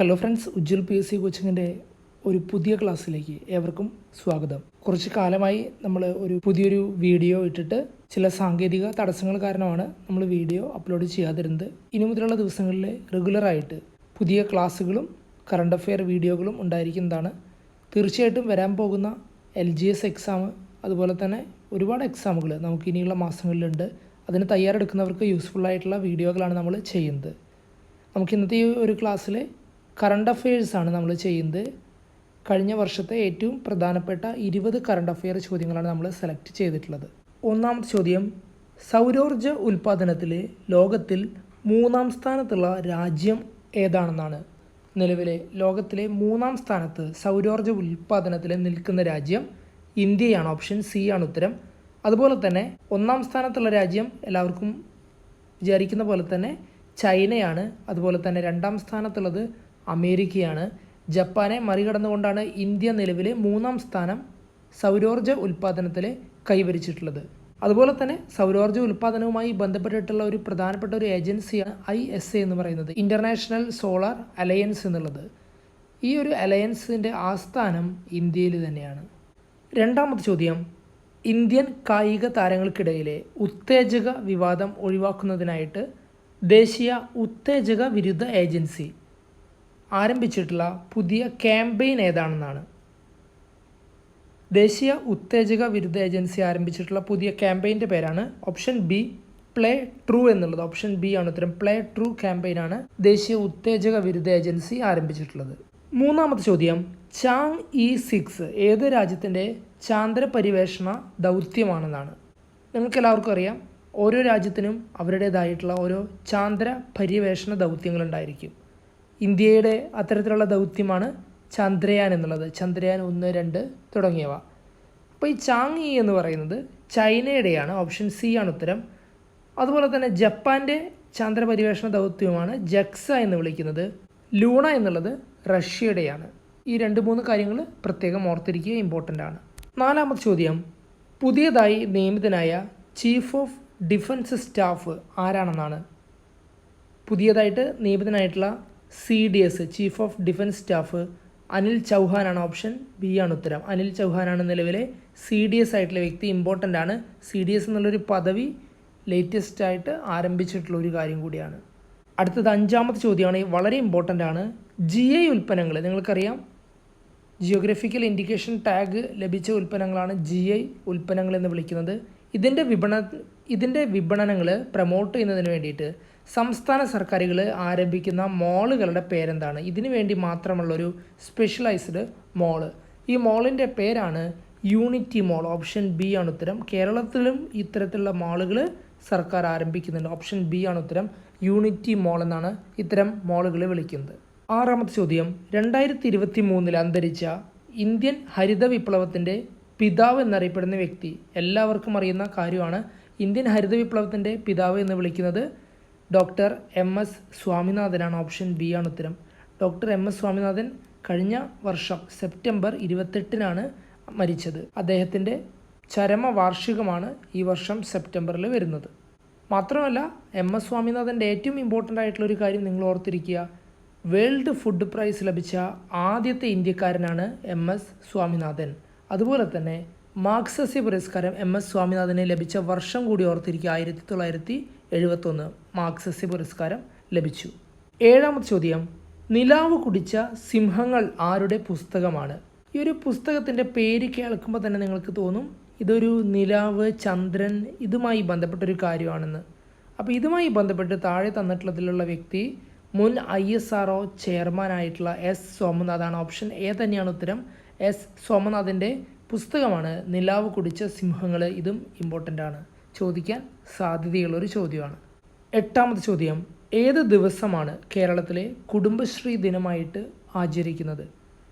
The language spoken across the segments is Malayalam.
ഹലോ ഫ്രണ്ട്സ്, ഉജ്ജ്വൽ PSC കോച്ചിങ്ങിൻ്റെ ഒരു പുതിയ ക്ലാസ്സിലേക്ക് ഏവർക്കും സ്വാഗതം. കുറച്ച് കാലമായി നമ്മൾ പുതിയൊരു വീഡിയോ ഇട്ടിട്ട് ചില സാങ്കേതിക തടസ്സങ്ങൾ കാരണമാണ് നമ്മൾ വീഡിയോ അപ്ലോഡ് ചെയ്യാതിരുന്നത്. ഇനി മുതലുള്ള ദിവസങ്ങളിൽ റെഗുലറായിട്ട് പുതിയ ക്ലാസ്സുകളും കറണ്ട് അഫെയർ വീഡിയോകളും ഉണ്ടായിരിക്കുന്നതാണ്. തീർച്ചയായിട്ടും വരാൻ പോകുന്ന LGS എക്സാം, അതുപോലെ തന്നെ ഒരുപാട് എക്സാമുകൾ നമുക്ക് ഇനിയുള്ള മാസങ്ങളിലുണ്ട്. അതിന് തയ്യാറെടുക്കുന്നവർക്ക് യൂസ്ഫുള്ളായിട്ടുള്ള വീഡിയോകളാണ് നമ്മൾ ചെയ്യുന്നത്. നമുക്ക് ഇന്നത്തെ ഈ ഒരു ക്ലാസ്സിൽ കറണ്ട് അഫെയേഴ്സാണ് നമ്മൾ ചെയ്യുന്നത്. കഴിഞ്ഞ വർഷത്തെ ഏറ്റവും പ്രധാനപ്പെട്ട 20 കറണ്ട് അഫെയർ ചോദ്യങ്ങളാണ് നമ്മൾ സെലക്ട് ചെയ്തിട്ടുള്ളത്. ഒന്നാമത്തെ ചോദ്യം, സൗരോർജ ഉൽപ്പാദനത്തിൽ ലോകത്തിൽ 3-ാം സ്ഥാനത്തുള്ള രാജ്യം ഏതാണെന്നാണ്. നിലവിലെ ലോകത്തിലെ 3-ാം സ്ഥാനത്ത് സൗരോർജ ഉൽപ്പാദനത്തിൽ നിൽക്കുന്ന രാജ്യം ഇന്ത്യയാണ്. ഓപ്ഷൻ സി ആണ് ഉത്തരം. അതുപോലെ തന്നെ 1-ാം സ്ഥാനത്തുള്ള രാജ്യം എല്ലാവർക്കും വിചാരിക്കുന്ന പോലെ തന്നെ ചൈനയാണ്. അതുപോലെ തന്നെ 2-ാം സ്ഥാനത്തുള്ളത് അമേരിക്കയാണ്. ജപ്പാനെ മറികടന്നുകൊണ്ടാണ് ഇന്ത്യ നിലവിലെ 3-ാം സ്ഥാനം സൗരോർജ ഉൽപ്പാദനത്തിൽ കൈവരിച്ചിട്ടുള്ളത്. അതുപോലെ തന്നെ സൗരോർജ ഉൽപ്പാദനവുമായി ബന്ധപ്പെട്ടിട്ടുള്ള ഒരു പ്രധാനപ്പെട്ട ഒരു ഏജൻസിയാണ് ISA എന്ന് പറയുന്നത്, ഇൻ്റർനാഷണൽ സോളാർ അലയൻസ് എന്നുള്ളത്. ഈ ഒരു അലയൻസിൻ്റെ ആസ്ഥാനം ഇന്ത്യയിൽ തന്നെയാണ്. രണ്ടാമത്തെ ചോദ്യം, ഇന്ത്യൻ കായിക താരങ്ങൾക്കിടയിലെ ഉത്തേജക വിവാദം ഒഴിവാക്കുന്നതിനായിട്ട് ദേശീയ ഉത്തേജക വിരുദ്ധ ഏജൻസി ആരംഭിച്ചിട്ടുള്ള പുതിയ ക്യാമ്പയിൻ ഏതാണെന്നാണ്. ദേശീയ ഉത്തേജക വിരുദ്ധ ഏജൻസി ആരംഭിച്ചിട്ടുള്ള പുതിയ ക്യാമ്പയിൻ്റെ പേരാണ് ഓപ്ഷൻ ബി പ്ലേ ട്രൂ എന്നുള്ളത്. ഓപ്ഷൻ ബി ആണ് ഉത്തരം. പ്ലേ ട്രൂ ക്യാമ്പയിനാണ് ദേശീയ ഉത്തേജക വിരുദ്ധ ഏജൻസി ആരംഭിച്ചിട്ടുള്ളത്. മൂന്നാമത്തെ ചോദ്യം, ചാങ് E6 ഏത് രാജ്യത്തിൻ്റെ ചാന്ദ്ര പരിവേഷണ ദൗത്യമാണെന്നാണ്. നിങ്ങൾക്കെല്ലാവർക്കും അറിയാം, ഓരോ രാജ്യത്തിനും അവരുടേതായിട്ടുള്ള ഓരോ ചാന്ദ്ര പര്യവേഷണ ദൗത്യങ്ങളുണ്ടായിരിക്കും. ഇന്ത്യയുടെ അത്തരത്തിലുള്ള ദൗത്യമാണ് ചന്ദ്രയാൻ എന്നുള്ളത്. ചന്ദ്രയാൻ 1, 2 തുടങ്ങിയവ. അപ്പോൾ ഈ ചാങ് E എന്ന് പറയുന്നത് ചൈനയുടെയാണ്. ഓപ്ഷൻ സി ആണ് ഉത്തരം. അതുപോലെ തന്നെ ജപ്പാൻ്റെ ചാന്ദ്ര പരിവേഷണ ദൗത്യമാണ് ജക്സ എന്ന് വിളിക്കുന്നത്. ലൂണ എന്നുള്ളത് റഷ്യയുടെയാണ്. ഈ 2-3 കാര്യങ്ങൾ പ്രത്യേകം ഓർത്തിരിക്കുക, ഇമ്പോർട്ടൻ്റ് ആണ്. നാലാമത്തെ ചോദ്യം, പുതിയതായി നിയമിതനായ ചീഫ് ഓഫ് ഡിഫൻസ് സ്റ്റാഫ് ആരാണെന്നാണ്. പുതിയതായിട്ട് നിയമിതനായിട്ടുള്ള CDS chief of defence staff Anil ചൗഹാനാണ്. ഓപ്ഷൻ ബി ആണ് ഉത്തരം. അനിൽ ചൗഹാനാണ് നിലവിലെ CDS ആയിട്ടുള്ള വ്യക്തി. ഇമ്പോർട്ടൻ്റ് ആണ്. CDS എന്നുള്ളൊരു പദവി ലേറ്റസ്റ്റ് ആയിട്ട് ആരംഭിച്ചിട്ടുള്ള ഒരു കാര്യം കൂടിയാണ്. അടുത്തത് അഞ്ചാമത്തെ ചോദ്യമാണ്, വളരെ ഇമ്പോർട്ടൻ്റ് ആണ്. GI ഉൽപ്പന്നങ്ങൾ, നിങ്ങൾക്കറിയാം ജിയോഗ്രഫിക്കൽ ഇൻഡിക്കേഷൻ ടാഗ് ലഭിച്ച ഉൽപ്പന്നങ്ങളാണ് GI ഉൽപ്പന്നങ്ങൾ എന്ന് വിളിക്കുന്നത്. ഇതിൻ്റെ വിപണനങ്ങൾ പ്രൊമോട്ട് ചെയ്യുന്നതിന് വേണ്ടിയിട്ട് സംസ്ഥാന സർക്കാരുകൾ ആരംഭിക്കുന്ന മോളുകളുടെ പേരെന്താണ്? ഇതിനു വേണ്ടി മാത്രമുള്ളൊരു സ്പെഷ്യലൈസ്ഡ് മോള്. ഈ മോളിൻ്റെ പേരാണ് യൂണിറ്റി മോൾ. ഓപ്ഷൻ ബി ആണ് ഉത്തരം. കേരളത്തിലും ഇത്തരത്തിലുള്ള മാളുകൾ സർക്കാർ ആരംഭിക്കുന്നുണ്ട്. ഓപ്ഷൻ ബി ആണ് ഉത്തരം. യൂണിറ്റി മോൾ എന്നാണ് ഇത്തരം മോളുകൾ വിളിക്കുന്നത്. ആറാമത്തെ ചോദ്യം, 2023 അന്തരിച്ച ഇന്ത്യൻ ഹരിത വിപ്ലവത്തിൻ്റെ പിതാവ് എന്നറിയപ്പെടുന്ന വ്യക്തി. എല്ലാവർക്കും അറിയുന്ന കാര്യമാണ്. ഇന്ത്യൻ ഹരിത വിപ്ലവത്തിൻ്റെ പിതാവ് എന്ന് വിളിക്കുന്നത് ഡോക്ടർ MS സ്വാമിനാഥനാണ്. ഓപ്ഷൻ ബി ആണ് ഉത്തരം. ഡോക്ടർ MS സ്വാമിനാഥൻ കഴിഞ്ഞ വർഷം സെപ്റ്റംബർ 28 മരിച്ചത്. അദ്ദേഹത്തിൻ്റെ ചരമവാർഷികമാണ് ഈ വർഷം സെപ്റ്റംബറിൽ വരുന്നത്. മാത്രമല്ല MS സ്വാമിനാഥൻ്റെ ഏറ്റവും ഇമ്പോർട്ടൻ്റ് ആയിട്ടുള്ളൊരു കാര്യം നിങ്ങൾ ഓർത്തിരിക്കുക, വേൾഡ് ഫുഡ് പ്രൈസ് ലഭിച്ച ആദ്യത്തെ ഇന്ത്യക്കാരനാണ് MS സ്വാമിനാഥൻ. അതുപോലെ തന്നെ മാർക്സസ്യ പുരസ്കാരം MS സ്വാമിനാഥന് ലഭിച്ച വർഷം കൂടി ഓർത്തിരിക്കുക, 1971 മാർക്സസ്യ പുരസ്കാരം ലഭിച്ചു. ഏഴാമത്തെ ചോദ്യം, നിലാവ് കുടിച്ച സിംഹങ്ങൾ ആരുടെ പുസ്തകമാണ്? ഈ ഒരു പുസ്തകത്തിൻ്റെ പേര് കേൾക്കുമ്പോൾ തന്നെ നിങ്ങൾക്ക് തോന്നും ഇതൊരു നിലാവ്, ചന്ദ്രൻ ഇതുമായി ബന്ധപ്പെട്ടൊരു കാര്യമാണെന്ന്. അപ്പോൾ ഇതുമായി ബന്ധപ്പെട്ട് താഴെ തന്നിട്ടുള്ളതിലുള്ള വ്യക്തി മുൻ ISRO ചെയർമാനായിട്ടുള്ള S സോമനാഥാണ്. ഓപ്ഷൻ എ തന്നെയാണ് ഉത്തരം. S സോമനാഥിൻ്റെ പുസ്തകമാണ് നിലാവ് കുടിച്ച സിംഹങ്ങൾ. ഇതും ഇമ്പോർട്ടൻ്റ് ആണ്, ചോദിക്കാൻ സാധ്യതയുള്ളൊരു ചോദ്യമാണ്. എട്ടാമത്തെ ചോദ്യം, ഏത് ദിവസമാണ് കേരളത്തിലെ കുടുംബശ്രീ ദിനമായിട്ട് ആചരിക്കുന്നത്?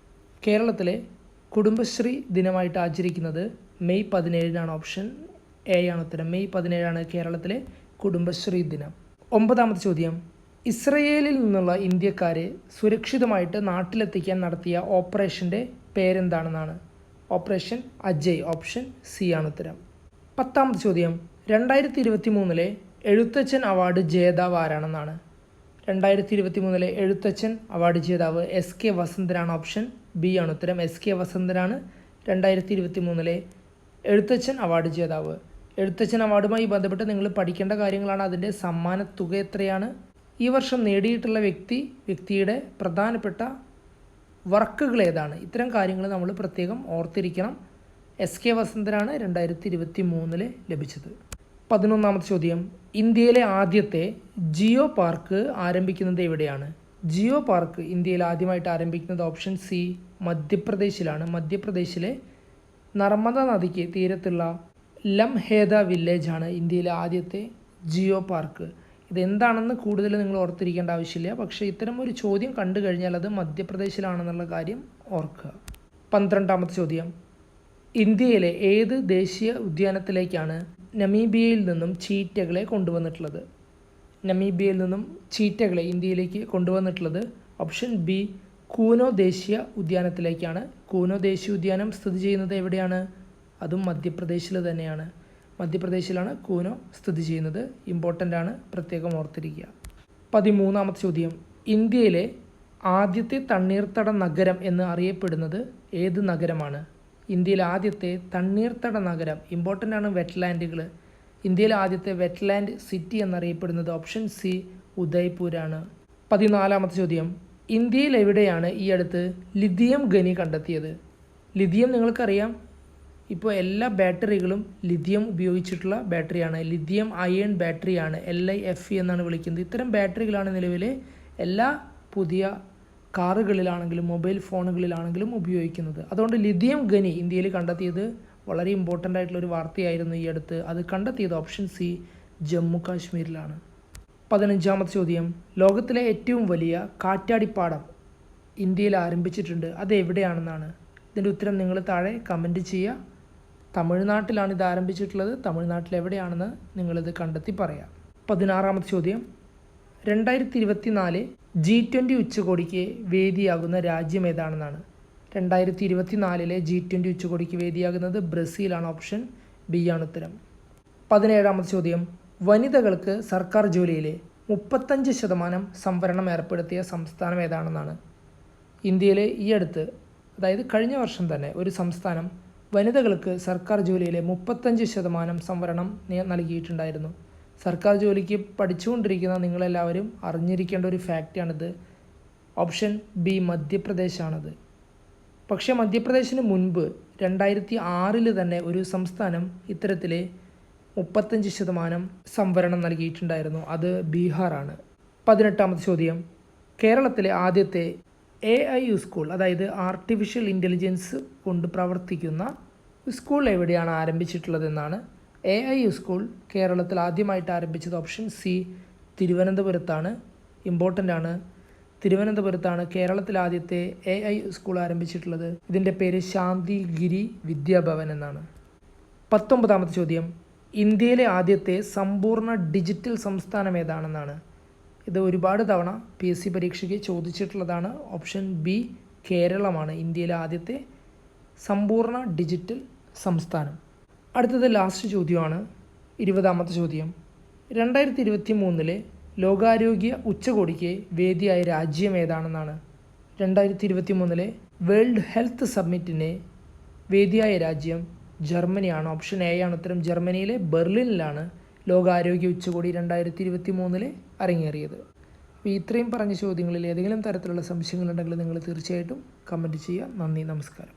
കേരളത്തിലെ കുടുംബശ്രീ ദിനമായിട്ട് ആചരിക്കുന്നത് മെയ് 17 ഓപ്ഷൻ എ ആണ് ഉത്തരം. മെയ് 17 കേരളത്തിലെ കുടുംബശ്രീ ദിനം. ഒമ്പതാമത്തെ ചോദ്യം, ഇസ്രയേലിൽ നിന്നുള്ള ഇന്ത്യക്കാരെ സുരക്ഷിതമായിട്ട് നാട്ടിലെത്തിക്കാൻ നടത്തിയ ഓപ്പറേഷൻ്റെ പേരെന്താണെന്നാണ്. ഓപ്പറേഷൻ അജയ്. ഓപ്ഷൻ സി ആണ് ഉത്തരം. പത്താമത്തെ ചോദ്യം, 2023 എഴുത്തച്ഛൻ അവാർഡ് ജേതാവ് ആരാണെന്നാണ്. 2023 എഴുത്തച്ഛൻ അവാർഡ് ജേതാവ് SK വസന്തനാണ്. ഓപ്ഷൻ ബി ആണ് ഉത്തരം. SK വസന്തനാണ് 2023 എഴുത്തച്ഛൻ അവാർഡ് ജേതാവ്. എഴുത്തച്ഛൻ അവാർഡുമായി ബന്ധപ്പെട്ട് നിങ്ങൾ പഠിക്കേണ്ട കാര്യങ്ങളാണ്. അതിൻ്റെ സമ്മാന തുക എത്രയാണ്, ഈ വർഷം നേടിയിട്ടുള്ള വ്യക്തിയുടെ പ്രധാനപ്പെട്ട വർക്കുകൾ ഏതാണ്, ഇത്തരം കാര്യങ്ങൾ നമ്മൾ പ്രത്യേകം ഓർത്തിരിക്കണം. SK വസന്തനാണ് 2023 ലഭിച്ചത്. 11ാമത്തെ ചോദ്യം, ഇന്ത്യയിലെ ആദ്യത്തെ ജിയോ പാർക്ക് ആരംഭിക്കുന്നത് എവിടെയാണ്? ജിയോ പാർക്ക് ഇന്ത്യയിൽ ആദ്യമായിട്ട് ആരംഭിക്കുന്നത് ഓപ്ഷൻ സി മധ്യപ്രദേശിലാണ്. മധ്യപ്രദേശിലെ നർമ്മദ നദിക്ക് തീരത്തുള്ള ലംഹേദ വില്ലേജാണ് ഇന്ത്യയിലെ ആദ്യത്തെ ജിയോ പാർക്ക്. ഇതെന്താണെന്ന് കൂടുതൽ നിങ്ങൾ ഓർത്തിരിക്കേണ്ട ആവശ്യമില്ല, പക്ഷേ ഇത്തരം ഒരു ചോദ്യം കണ്ടു കഴിഞ്ഞാൽ അത് മധ്യപ്രദേശിലാണെന്നുള്ള കാര്യം ഓർക്കുക. 12ാമത്തെ ചോദ്യം, ഇന്ത്യയിലെ ഏത് ദേശീയ ഉദ്യാനത്തിലേക്കാണ് നമീബിയയിൽ നിന്നും ചീറ്റകളെ കൊണ്ടുവന്നിട്ടുള്ളത്? നമീബിയയിൽ നിന്നും ചീറ്റകളെ ഇന്ത്യയിലേക്ക് കൊണ്ടുവന്നിട്ടുള്ളത് ഓപ്ഷൻ ബി കൂനോ ദേശീയ ഉദ്യാനത്തിലേക്കാണ്. കൂനോ ദേശീയ ഉദ്യാനം സ്ഥിതി ചെയ്യുന്നത് എവിടെയാണ്? അതും മധ്യപ്രദേശിൽ തന്നെയാണ്. മധ്യപ്രദേശിലാണ് കൂനോ സ്ഥിതി ചെയ്യുന്നത്. ഇമ്പോർട്ടൻ്റ് ആണ്, പ്രത്യേകം ഓർത്തിരിക്കുക. 13ാമത്തെ ചോദ്യം, ഇന്ത്യയിലെ ആദ്യത്തെ തണ്ണീർത്തട നഗരം എന്ന് അറിയപ്പെടുന്നത് ഏത് നഗരമാണ്? ഇന്ത്യയിലെ ആദ്യത്തെ തണ്ണീർത്തട നഗരം, ഇമ്പോർട്ടൻ്റ് ആണ്, വെറ്റ്ലാൻഡുകൾ. ഇന്ത്യയിലെ ആദ്യത്തെ വെറ്റ്ലാൻഡ് സിറ്റി എന്നറിയപ്പെടുന്നത് ഓപ്ഷൻ സി ഉദയ്പൂരാണ്. 14ാമത്തെ ചോദ്യം, ഇന്ത്യയിൽ എവിടെയാണ് ഈ അടുത്ത് ലിഥിയം ഖനി കണ്ടെത്തിയത്? ലിഥിയം നിങ്ങൾക്കറിയാം, ഇപ്പോൾ എല്ലാ ബാറ്ററികളും ലിഥിയം ഉപയോഗിച്ചിട്ടുള്ള ബാറ്ററിയാണ്. ലിഥിയം അയൺ ബാറ്ററിയാണ്, LiFe എന്നാണ് വിളിക്കുന്നത്. ഇത്തരം ബാറ്ററികളാണ് നിലവിലെ എല്ലാ പുതിയ കാറുകളിലാണെങ്കിലും മൊബൈൽ ഫോണുകളിലാണെങ്കിലും ഉപയോഗിക്കുന്നത്. അതുകൊണ്ട് ലിഥിയം ഖനി ഇന്ത്യയിൽ കണ്ടെത്തിയത് വളരെ ഇമ്പോർട്ടൻ്റ് ആയിട്ടുള്ളൊരു വാർത്തയായിരുന്നു ഈ അടുത്ത്. അത് കണ്ടെത്തിയത് ഓപ്ഷൻ സി ജമ്മു കാശ്മീരിലാണ്. 15ാമത്തെ ചോദ്യം, ലോകത്തിലെ ഏറ്റവും വലിയ കാറ്റാടിപ്പാടം ഇന്ത്യയിൽ ആരംഭിച്ചിട്ടുണ്ട്, അത് എവിടെയാണെന്നാണ്? ഇതിൻ്റെ ഉത്തരം നിങ്ങൾ താഴെ കമൻറ്റ് ചെയ്യുക. തമിഴ്നാട്ടിലാണ് ഇത് ആരംഭിച്ചിട്ടുള്ളത്. തമിഴ്നാട്ടിൽ എവിടെയാണെന്ന് നിങ്ങളിത് കണ്ടെത്തി പറയാം. 16ാമത്തെ ചോദ്യം, 2024 G20 ഉച്ചകോടിക്ക് വേദിയാകുന്ന രാജ്യം ഏതാണെന്നാണ്? 2024 G20 ഉച്ചകോടിക്ക് വേദിയാകുന്നത് ബ്രസീലാണ്. ഓപ്ഷൻ ബി ആണ് ഉത്തരം. 17ാമത്തെ ചോദ്യം, വനിതകൾക്ക് സർക്കാർ ജോലിയിലെ 35% സംവരണം ഏർപ്പെടുത്തിയ സംസ്ഥാനം ഏതാണെന്നാണ്? ഇന്ത്യയിലെ ഈ അടുത്ത്, അതായത് കഴിഞ്ഞ വർഷം തന്നെ ഒരു സംസ്ഥാനം വനിതകൾക്ക് സർക്കാർ ജോലിയിലെ 35% സംവരണം നൽകിയിട്ടുണ്ടായിരുന്നു. സർക്കാർ ജോലിക്ക് പഠിച്ചുകൊണ്ടിരിക്കുന്ന നിങ്ങളെല്ലാവരും അറിഞ്ഞിരിക്കേണ്ട ഒരു ഫാക്റ്റാണിത്. Option B മധ്യപ്രദേശാണത്. പക്ഷേ മധ്യപ്രദേശിന് മുൻപ് 2006 തന്നെ ഒരു സംസ്ഥാനം ഇത്തരത്തിലെ 35% സംവരണം നൽകിയിട്ടുണ്ടായിരുന്നു. അത് ബീഹാറാണ്. 18ാമത്തെ ചോദ്യം, കേരളത്തിലെ ആദ്യത്തെ AI സ്കൂൾ, അതായത് ആർട്ടിഫിഷ്യൽ ഇൻ്റലിജൻസ് കൊണ്ട് പ്രവർത്തിക്കുന്ന സ്കൂൾ എവിടെയാണ് ആരംഭിച്ചിട്ടുള്ളതെന്നാണ്? AI സ്കൂൾ കേരളത്തിൽ ആദ്യമായിട്ട് ആരംഭിച്ചത് ഓപ്ഷൻ സി തിരുവനന്തപുരത്താണ്. ഇമ്പോർട്ടൻ്റ് ആണ്, തിരുവനന്തപുരത്താണ് കേരളത്തിൽ ആദ്യത്തെ AI സ്കൂൾ ആരംഭിച്ചിട്ടുള്ളത്. ഇതിൻ്റെ പേര് ശാന്തിഗിരി വിദ്യാഭവൻ എന്നാണ്. 19ാമത്തെ ചോദ്യം, ഇന്ത്യയിലെ ആദ്യത്തെ സമ്പൂർണ്ണ ഡിജിറ്റൽ സംസ്ഥാനം ഏതാണെന്നാണ്? ഇത് ഒരുപാട് തവണ PSC പരീക്ഷയ്ക്ക് ചോദിച്ചിട്ടുള്ളതാണ്. ഓപ്ഷൻ ബി കേരളമാണ് ഇന്ത്യയിലെ ആദ്യത്തെ സമ്പൂർണ്ണ ഡിജിറ്റൽ സംസ്ഥാനം. അടുത്തത് ലാസ്റ്റ് ചോദ്യമാണ്, 20ാമത്തെ ചോദ്യം. 2023 ലോകാരോഗ്യ ഉച്ചകോടിക്ക് വേദിയായ രാജ്യം ഏതാണെന്നാണ്? 2023 വേൾഡ് ഹെൽത്ത് സമ്മിറ്റിന് വേദിയായ രാജ്യം ജർമ്മനിയാണ്. ഓപ്ഷൻ എ ആണ് ഉത്തരം. ജർമ്മനിയിലെ ബെർലിനിലാണ് ലോകാരോഗ്യ ഉച്ചകോടി 2023 അരങ്ങേറിയത്. അപ്പോൾ ഇത്രയും പറഞ്ഞ ചോദ്യങ്ങളിൽ ഏതെങ്കിലും തരത്തിലുള്ള സംശയങ്ങളുണ്ടെങ്കിൽ നിങ്ങൾ തീർച്ചയായിട്ടും കമൻറ്റ് ചെയ്യുക. നന്ദി, നമസ്കാരം.